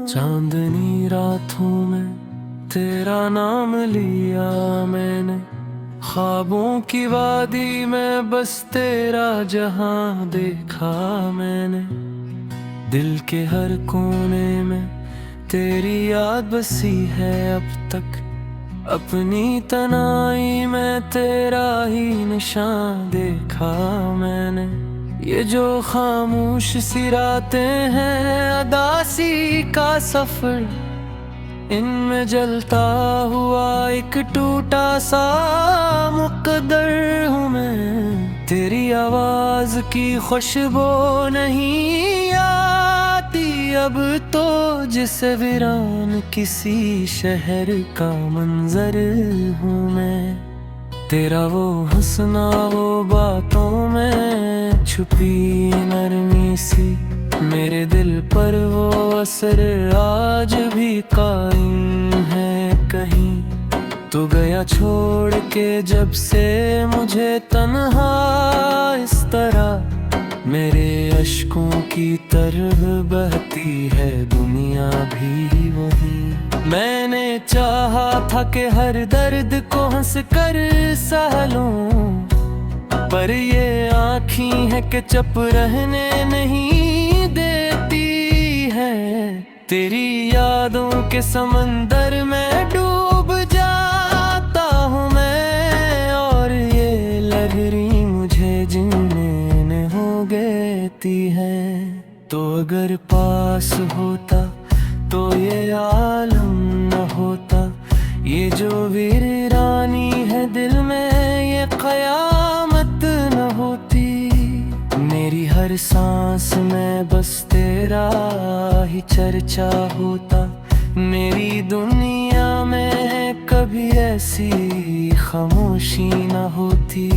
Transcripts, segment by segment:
चांदनी रातों में तेरा नाम लिया मैंने, ख्वाबों की वादी में बस तेरा जहां देखा मैंने। दिल के हर कोने में तेरी याद बसी है अब तक, अपनी तन्हाई में तेरा ही निशान देखा मैंने। ये जो खामोश सी रातें हैं, अदासी का सफर, इनमें जलता हुआ एक टूटा सा मुकद्दर हूँ मैं। तेरी आवाज की खुशबू नहीं आती अब तो, जिसे वीरान किसी शहर का मंजर हूँ मैं। तेरा वो हंसना, वो बातों में छुपी नरमी सी, मेरे दिल पर वो असर आज भी कायम है कहीं। तू गया छोड़ के जब से मुझे तन्हा इस तरह, मेरे अश्कों की तरह बहती है दुनिया भी वही। मैंने चाहा था कि हर दर्द को हंस कर सह लूं, पर ये आँखी है कि चुप रहने नहीं देती है। तेरी यादों के समंदर में डूब जाता हूँ मैं, और ये लहरी मुझे जीने न हो देती है। तो अगर पास होता तो ये आलम न होता, ये जो वीरानी है दिल में ये कयामत न होती। मेरी हर सांस में बस तेरा ही चर्चा होता, मेरी दुनिया में कभी ऐसी खामोशी न होती।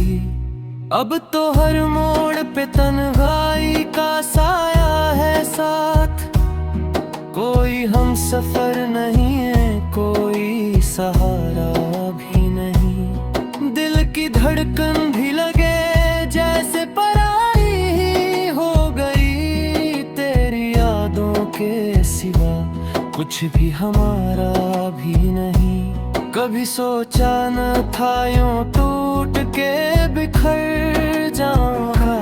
अब तो हर मोड़ पे तन्हाई का साया है साथ, कोई हम सफर नहीं है, कोई सहारा भी नहीं। दिल की धड़कन भी लगे जैसे पराई ही हो गई, तेरी यादों के सिवा कुछ भी हमारा भी नहीं। कभी सोचा न था यूं टूट के बिखर जाऊंगा,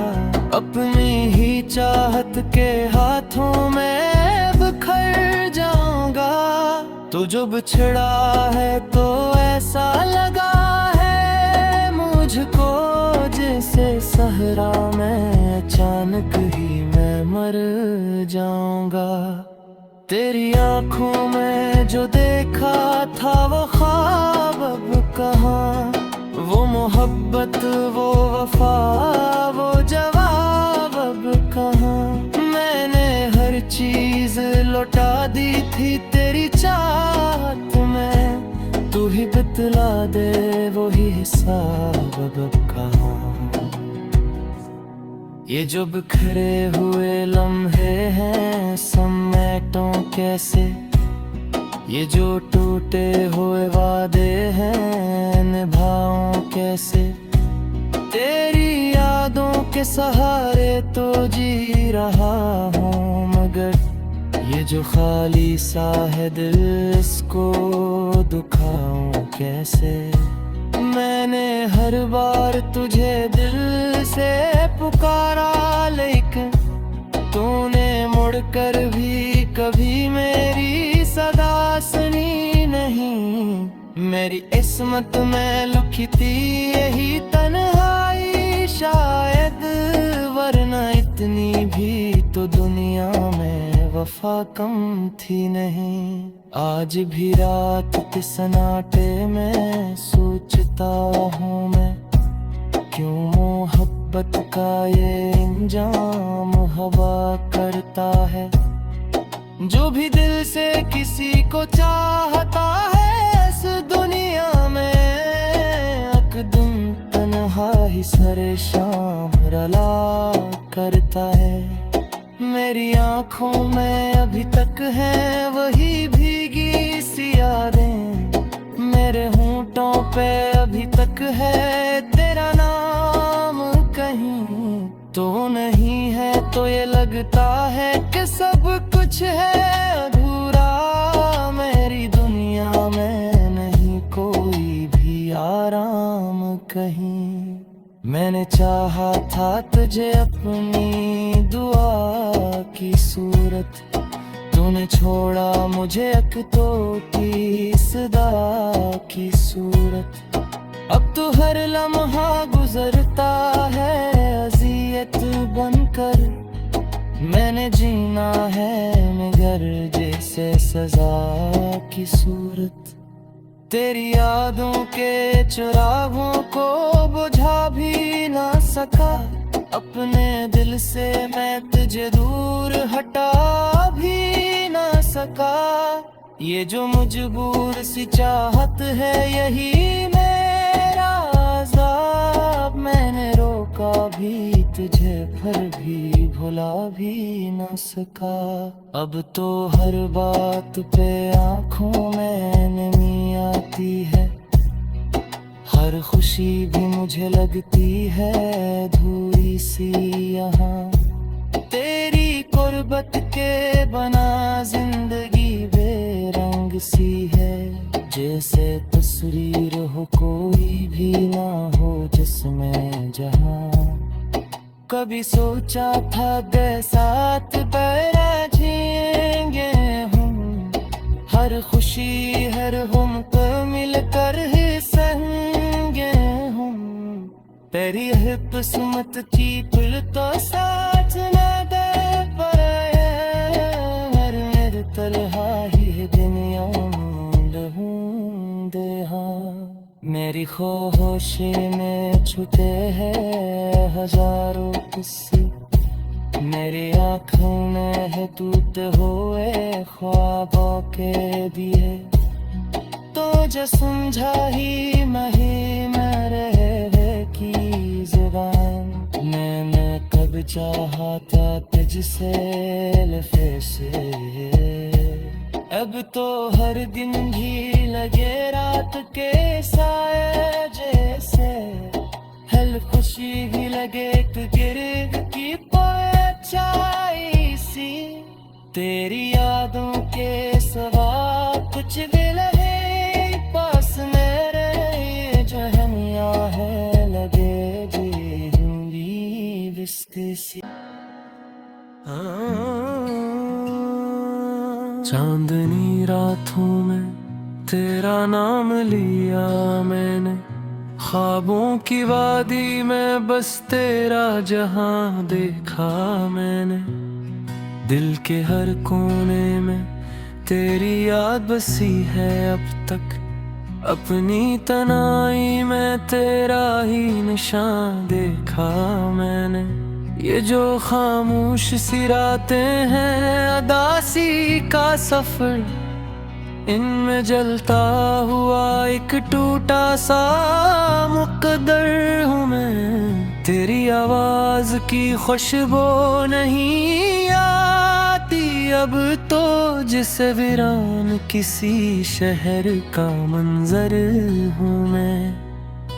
अपनी ही चाहत के हाथों में बिखर जाऊंगा। तो जो बिछड़ा है तो ऐसा लगा है मुझको, जैसे सहरा में अचानक ही मैं मर जाऊंगा। तेरी आंखों में जो देखा था वो ख्वाब अब कहाँ, वो मोहब्बत, वो वफा, वो जवाब अब कहाँ। मैंने हर चीज लौटा दी थी तेरी चाहत में, तू ही बतला दे वो ही हिसाब अब कहाँ। ये जो बिखरे हुए लम्हे हैं समेटों कैसे, ये जो टूटे हुए वादे हैं निभाऊं कैसे। तेरी यादों के सहारे तो जी रहा हूँ, मगर ये जो खाली सा है दिल इसको दुखाऊं कैसे। मैंने हर बार तुझे दिल से पुकारा, लेकिन तूने मुड़कर भी कभी मेरी सदा सुनी नहीं। मेरी किस्मत में लिखी थी यही तन्हाई शायद, वरना इतनी भी तो दुनिया में वफा कम थी नहीं। आज भी रात के सन्नाटे में सोचता हूँ मैं, क्यों मोहब्बत का ये इंजाम हवा करता है। जो भी दिल से किसी को चाहता है इस दुनिया में, अकदम तन्हा ही सरे शाम रला करता है। मेरी आँखों में अभी तक है वही भीगी सी यादें, मेरे होंठों पे अभी तक है तेरा नाम कहीं। तो नहीं है तो ये लगता है कि सब कुछ है अधूरा। मेरी दुनिया में नहीं कोई भी आराम कहीं। मैंने चाहा था तुझे अपनी दुआ की सूरत, तूने छोड़ा मुझे एक तो की सदा की सूरत। अब तो हर लम्हा गुजरता है अज़ियत बनकर। मैंने जीना है मगर जैसे सजा की सूरत। तेरी यादों के चिरागों को बुझा भी ना सका। अपने दिल से मैं तुझे दूर हटा भी ना सका। ये जो मजबूर सी चाहत है यही मेरा अज़ाब। मैंने रोका भी तुझे पर भी भुला भी ना सका। अब तो हर बात पे आँखों में नमी आती है। हर खुशी भी मुझे लगती है धूरी सी यहाँ। तेरी कुर्बत के बना जिंदगी बेरंग सी है। जैसे तस्वीर हो कोई भी ना हो जिसमें जहाँ। कभी सोचा था दे साथ पैरा जिएंगे हम। हर खुशी हर गम को मिलकर ही सहेंगे हम। तेरी है किस्मत की पुल तो साथ न दे पाए। हर मेरे तरह ही दुनिया ढूंढे हाँ। मेरी ख्वाहिश में छुपे हैं हजारों किस्से। मेरी आँखों में है टूटे हुए ख्वाबों के दिए। तो जो समझा ही मही मेरे की ज़ुबान। मैंने कब चाहा था तुझसे लफ़े से। अब तो हर दिन भी लगे रात के साए जैसे। हर खुशी भी लगे कि गिर्द की परछाई सी। तेरी यादों के सिवा कुछ भी लगे पास मेरे। ये जहनिया है लगे जी बिस्ती सी। चांदनी रातों में तेरा नाम लिया मैंने। ख्वाबों की वादी में बस तेरा जहां देखा मैंने। दिल के हर कोने में तेरी याद बसी है अब तक। अपनी तन्हाई में तेरा ही निशान देखा मैंने। ये जो खामोश सी रातें हैं अदासी का सफर। इनमें जलता हुआ एक टूटा सा मुकद्दर हूँ मैं। तेरी आवाज की खुशबू नहीं आती अब तो। जिसे वीरान किसी शहर का मंजर हूँ मैं।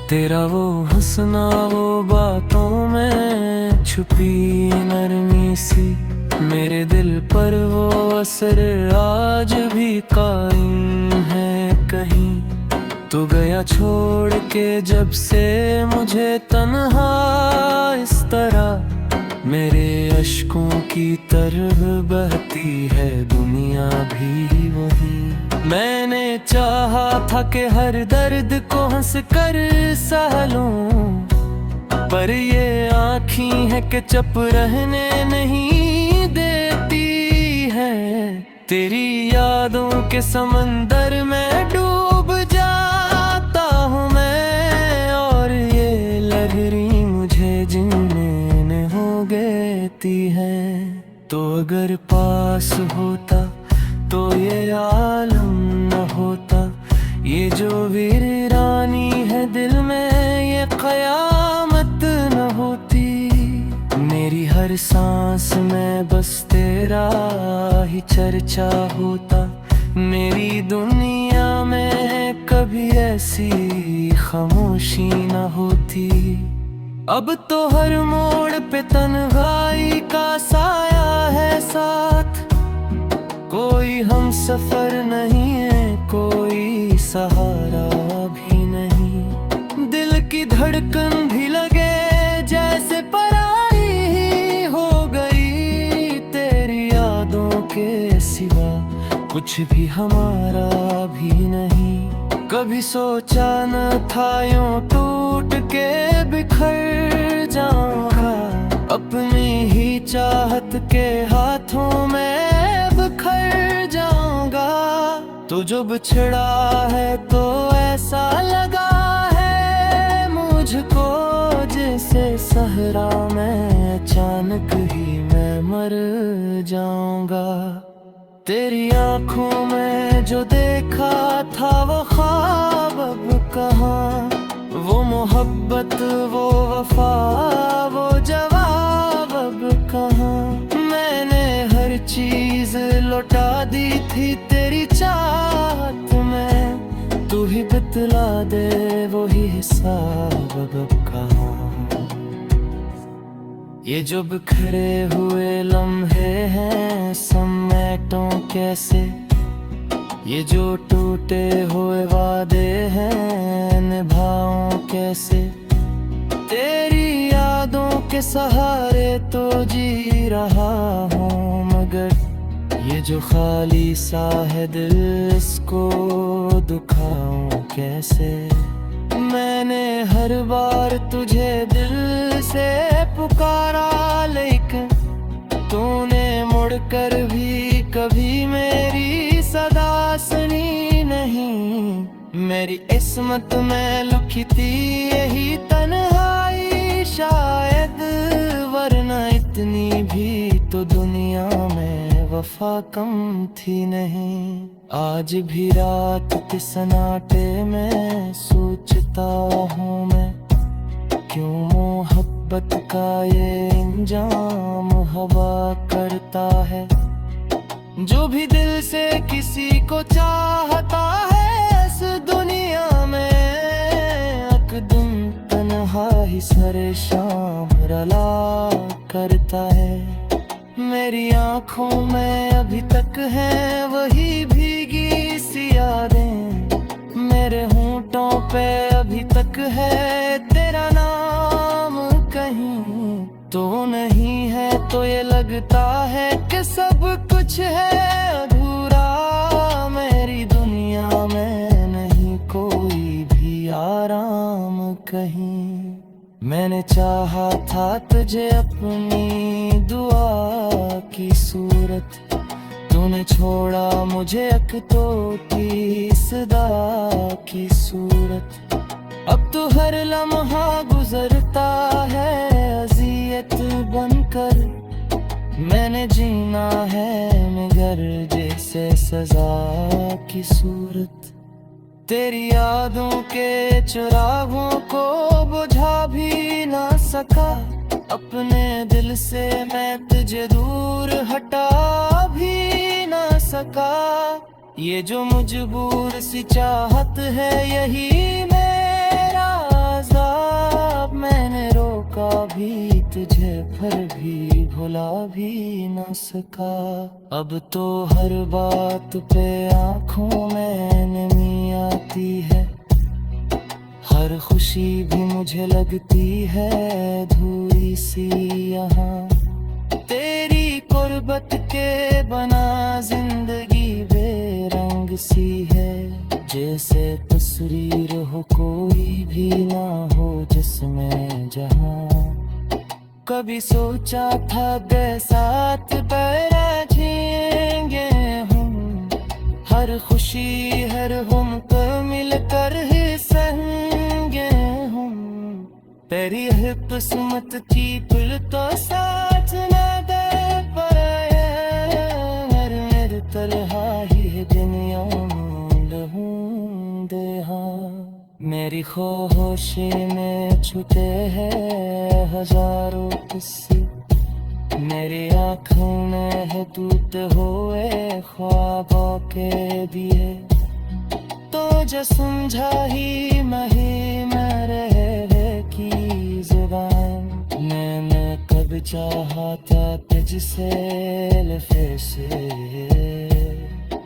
तेरा वो हंसना वो बातों में छुपी नरमी सी। मेरे दिल पर वो असर आज भी कायम है कहीं। तू गया छोड़ के जब से मुझे तन्हा इस तरह। मेरे अश्कों की तरह बहती है दुनिया भी वही। मैंने चाहा था कि हर दर्द को हंस कर सह लूं। पर ये आँखी है कि चुप रहने नहीं देती है। तेरी यादों के समंदर में डूब जाता हूँ मैं। और ये लहरी मुझे जीने हो गती है। तो अगर पास होता तो ये आलम न होता। ये जो वीरानी है दिल में ये क़यामत न होती। मेरी हर सांस में बस तेरा ही चर्चा होता। मेरी दुनिया में कभी ऐसी खामोशी न होती। अब तो हर मोड़ पे तन्हाई का साया है साथ, कोई हम सफर नहीं है, कोई सहारा भी नहीं। दिल की धड़कन भी लगे जैसे पराई ही हो गई, तेरी यादों के सिवा कुछ भी हमारा भी नहीं। कभी सोचा न था यूं टूट के बिखर जाऊंगा, अपनी ही चाहत के हाथों में बिखर जाऊंगा। तू जो बिछड़ा है तो ऐसा लगा है मुझको, जैसे सहरा में अचानक ही मैं मर जाऊंगा। तेरी आंखों में जो देखा था वो ख्वाब अब कहाँ, वो मोहब्बत वो वफा वो जवाब अब कहाँ। मैंने हर चीज लौटा दी थी तेरी चाहत में, तू ही बतला दे वो ही हिसाब अब कहाँ। ये जो बिखरे हुए लम्हे हैं समेटो कैसे, ये जो टूटे हुए वादे हैं निभाऊं कैसे। तेरी यादों के सहारे तो जी रहा हूँ, मगर ये जो खाली सा है दिल इसको दुखाऊं कैसे। मैंने हर बार तुझे दिल से पुकारा, लेकिन तूने मुड़कर भी कभी मेरी सदा सुनी नहीं। मेरी किस्मत में लिखी थी यही तन्हाई शायद, वरना इतनी भी तो दुनिया में वफा कम थी नहीं। आज भी रात के सन्नाटे में सोचता हूँ मैं, क्यों मोहब्बत का ये इंजाम हवा करता है। जो भी दिल से किसी को चाहता है इस दुनिया में, अकदम तन्हा ही सरे शाम रला करता है। मेरी आंखों में अभी तक है वही भीगी सी यादें, मेरे होंठों पे अभी तक है तेरा नाम कहीं। तो नहीं है तो ये लगता है कि सब कुछ है अधूरा, मेरी दुनिया में नहीं कोई भी आराम कहीं। मैंने चाहा था तुझे अपनी दुआ की सूरत, तूने छोड़ा मुझे अखतोती सदा की सूरत। अब तो हर लम्हा गुजरता है अज़ियत बनकर, मैंने जीना है मगर जैसे सजा की सूरत। तेरी यादों के चिरागों को बुझा भी ना सका, अपने दिल से मैं तुझे दूर हटा भी ना सका। ये जो मजबूर सी चाहत है यही मेरा अज़ाब, मैंने रोका भी तुझे पर भी भुला भी ना सका। अब तो हर बात पे आँखों में नमी आती है, हर खुशी भी मुझे लगती है धूरी सी यहाँ। तेरी कुर्बत के बना जिंदगी बेरंग सी है, जैसे तस्वीर हो कोई भी ना हो जिसमें जहाँ। कभी सोचा था के साथ पैरा जिएंगे हम, हर खुशी हर गम को मिलकर ही सहेंगे हम। तेरी है किस्मत थी पुल तो साथ न दे पाया, मेरे तरह ही दुनिया में ढूंढे हाँ। मेरी ख्वाहिश में छूटे हैं हजारों किस्से, मेरी आँखों में है टूटे हुए ख्वाबों के दिए। तो जो समझा ही मैं रह की जुबान। मैंने कब चाहा था तुझसे फिर से,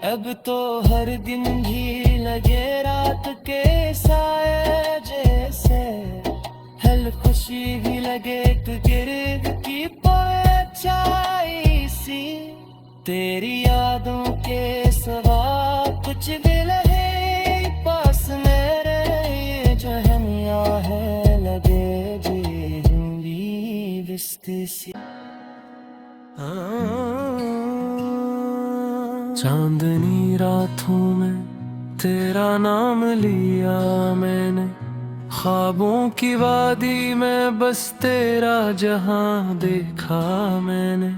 अब तो हर दिन भी लगे रात के साए जैसे। हल खुशी भी लगे तू गिर्द की परछाई सी। तेरी यादों के सिवा कुछ भी लगे पास मेरे, ये जहनिया है लगे जिंदगी बिस्ती सी। चांदनी रातों में तेरा नाम लिया मैंने, ख्वाबों की वादी में बस तेरा जहां देखा मैंने।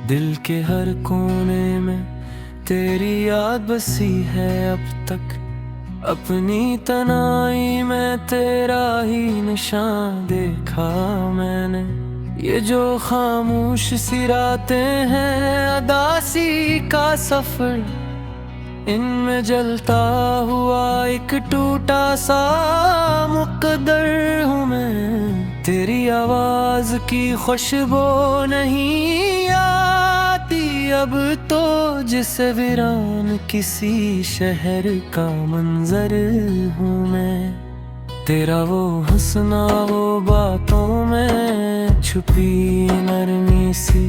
दिल के हर कोने में तेरी याद बसी है अब तक, अपनी तन्हाई में तेरा ही निशान देखा मैंने। ये जो खामोश सी रातें हैं अदासी का सफर, इनमें जलता हुआ एक टूटा सा मुकद्दर हूँ मैं। तेरी आवाज की खुशबू नहीं आती अब तो, जिसे वीरान किसी शहर का मंजर हूँ मैं। तेरा वो हंसना वो बातों में छुपी नरमी सी,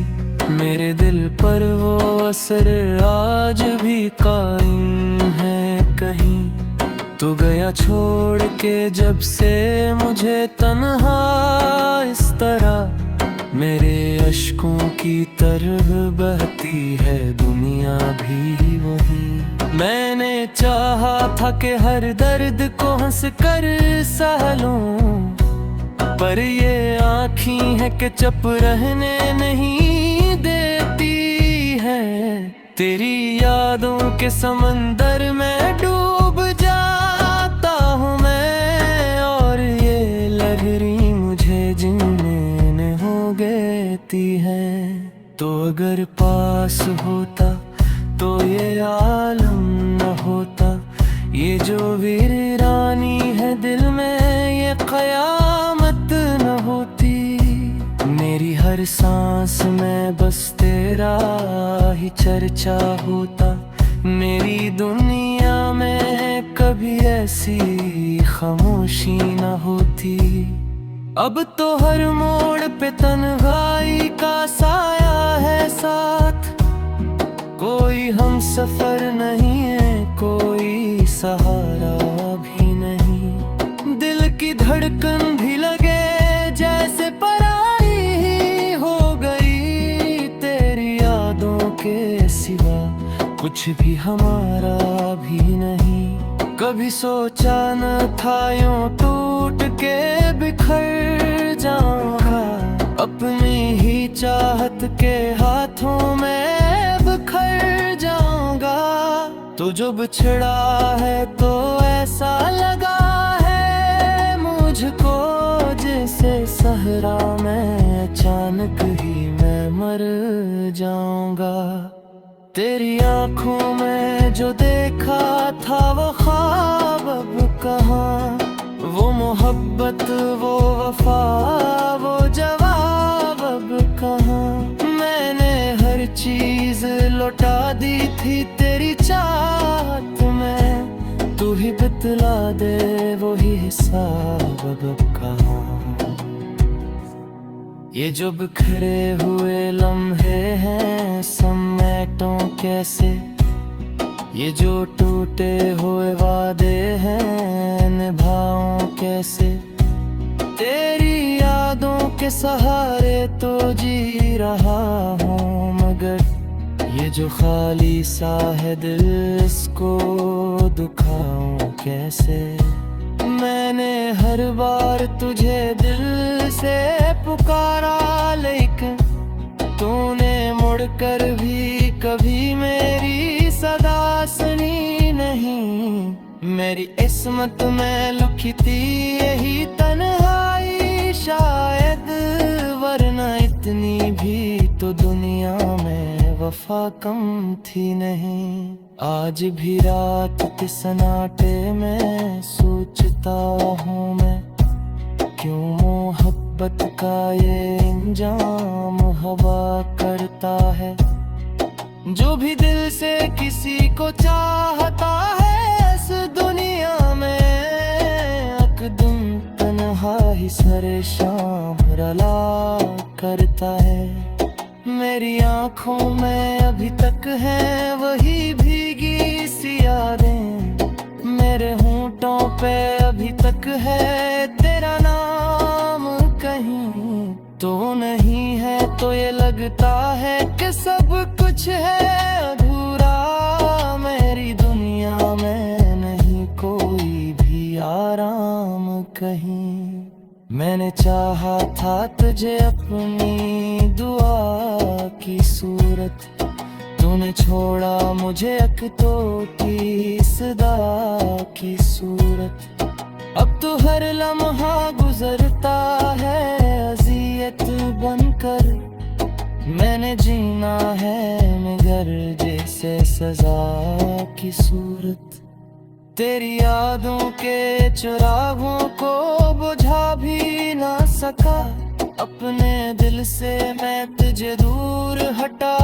मेरे दिल पर वो असर आज भी कायम है कहीं। तू गया छोड़ के जब से मुझे तन्हा इस तरह, मेरे अश्कों की तरह बहती है दुनिया भी वही। मैंने चाहा था कि हर दर्द को हंस कर सह लूं, पर ये आँखी है कि चुप रहने नहीं देती है। तेरी यादों के समंदर में डूब जाता हूँ मैं, और ये लहरी मुझे जीने न हो देती है। तो अगर पास होता तो ये आलम न होता, ये जो वीरानी है दिल में ये कयामत न होती। मेरी हर सांस में बस तेरा ही चर्चा होता, मेरी दुनिया में कभी ऐसी खामोशी न होती। अब तो हर मोड़ पे तन्हाई का साया है साथ, कोई हम सफर नहीं है कोई सहारा भी नहीं। दिल की धड़कन भी लगे जैसे पराई ही हो गई, तेरी यादों के सिवा कुछ भी हमारा भी नहीं। कभी सोचा न था यूं टूट के बिखर जाऊंगा, अपनी ही चाहत के हाथों में बिखर जाऊंगा। तो जो बिछड़ा है तो ऐसा लगा है मुझको, जैसे सहरा में अचानक ही मैं मर जाऊंगा। तेरी आंखों में जो देखा था वो ख्वाब अब कहाँ, वो मोहब्बत वो वफा वो जवाब अब कहाँ। मैंने हर चीज लौटा दी थी तेरी चाहत में, तू ही बतला दे वो ही हिसाब अब कहाँ। ये जो बिखरे हुए लम्हे हैं समेटों कैसे, ये जो टूटे हुए वादे हैं निभाऊं कैसे। तेरी यादों के सहारे तो जी रहा हूँ, मगर ये जो खाली सा है दिल इसको दुखाऊं कैसे। मैंने हर बार तुझे दिल से पुकारा, लेकिन तूने मुड़कर भी कभी मेरी सदा सुनी नहीं। मेरी किस्मत में लिखी थी यही तन्हाई शायद, वरना इतनी भी तो दुनिया में वफा कम थी नहीं। आज भी रात के सन्नाटे में सोचता हूँ मैं क्यों मोहब्बत का ये इंजाम हवा करता है। जो भी दिल से किसी को चाहता है इस दुनिया में, अकदम तन्हा ही सरे शाम रला करता है। मेरी आंखों में अभी तक है वही भीगी सी यादें, मेरे होंठों पे अभी तक है तेरा नाम। कहीं तो नहीं है तो ये लगता है कि सब कुछ है अधूरा। मेरी दुनिया में नहीं कोई भी आराम कहीं। मैंने चाहा था तुझे अपनी दुआ की सूरत, तूने छोड़ा मुझे अकतो की सदा की सूरत। अब तो हर लम्हा गुजरता है अज़ियत बनकर, मैंने जीना है मगर जैसे सजा की सूरत। तेरी यादों के चिरागों को बुझा भी ना सका, अपने दिल से मैं तुझे दूर हटा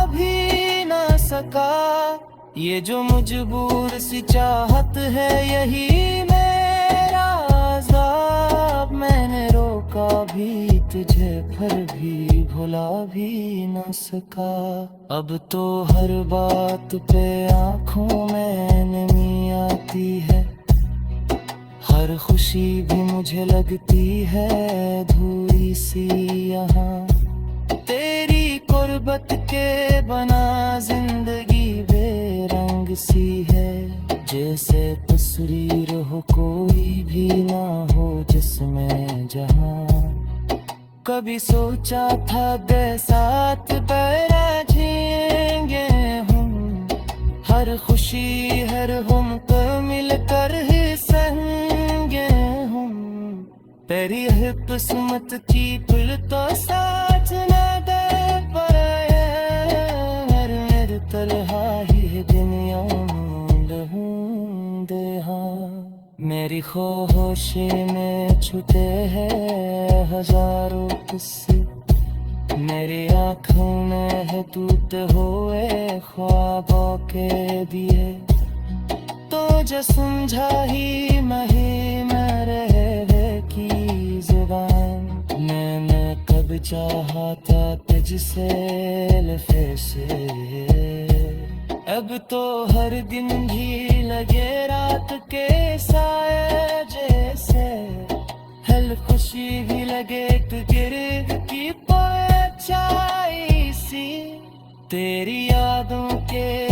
भी ना सका। ये जो मजबूर सी चाहत है यही मेरा अज़ाब, मैंने रोका भी तुझे पर भी भुला भी ना सका। अब तो हर बात पे आँखों में नमी आती है, हर खुशी भी मुझे लगती है धूरी सी यहाँ। तेरी कुर्बत के बना जिंदगी बेरंग सी है, जैसे तस्वीर हो कोई भी ना हो जिसमें जहाँ। कभी सोचा था दे साथ पैरा जिएंगे हम, हर खुशी हर गम को मिलकर ही सहेंगे हम। तेरी है किस्मत की पुल तो साथ न दे पाए, मेरे तरह ही दुनिया ढूंढे। हाँ मेरी ख्वाहिश में छुटे हैं हजारों किस्से, मेरी आँखों में है टूटे हुए ख्वाबों के दिए। तो जो समझा ही मही मेरे की जुबान, मैंने कब चाहा था तुझसे लफ़े से। अब तो हर दिन भी लगे रात के साए जैसे, हल खुशी भी लगे कि गिर की परछाई सी। तेरी यादों के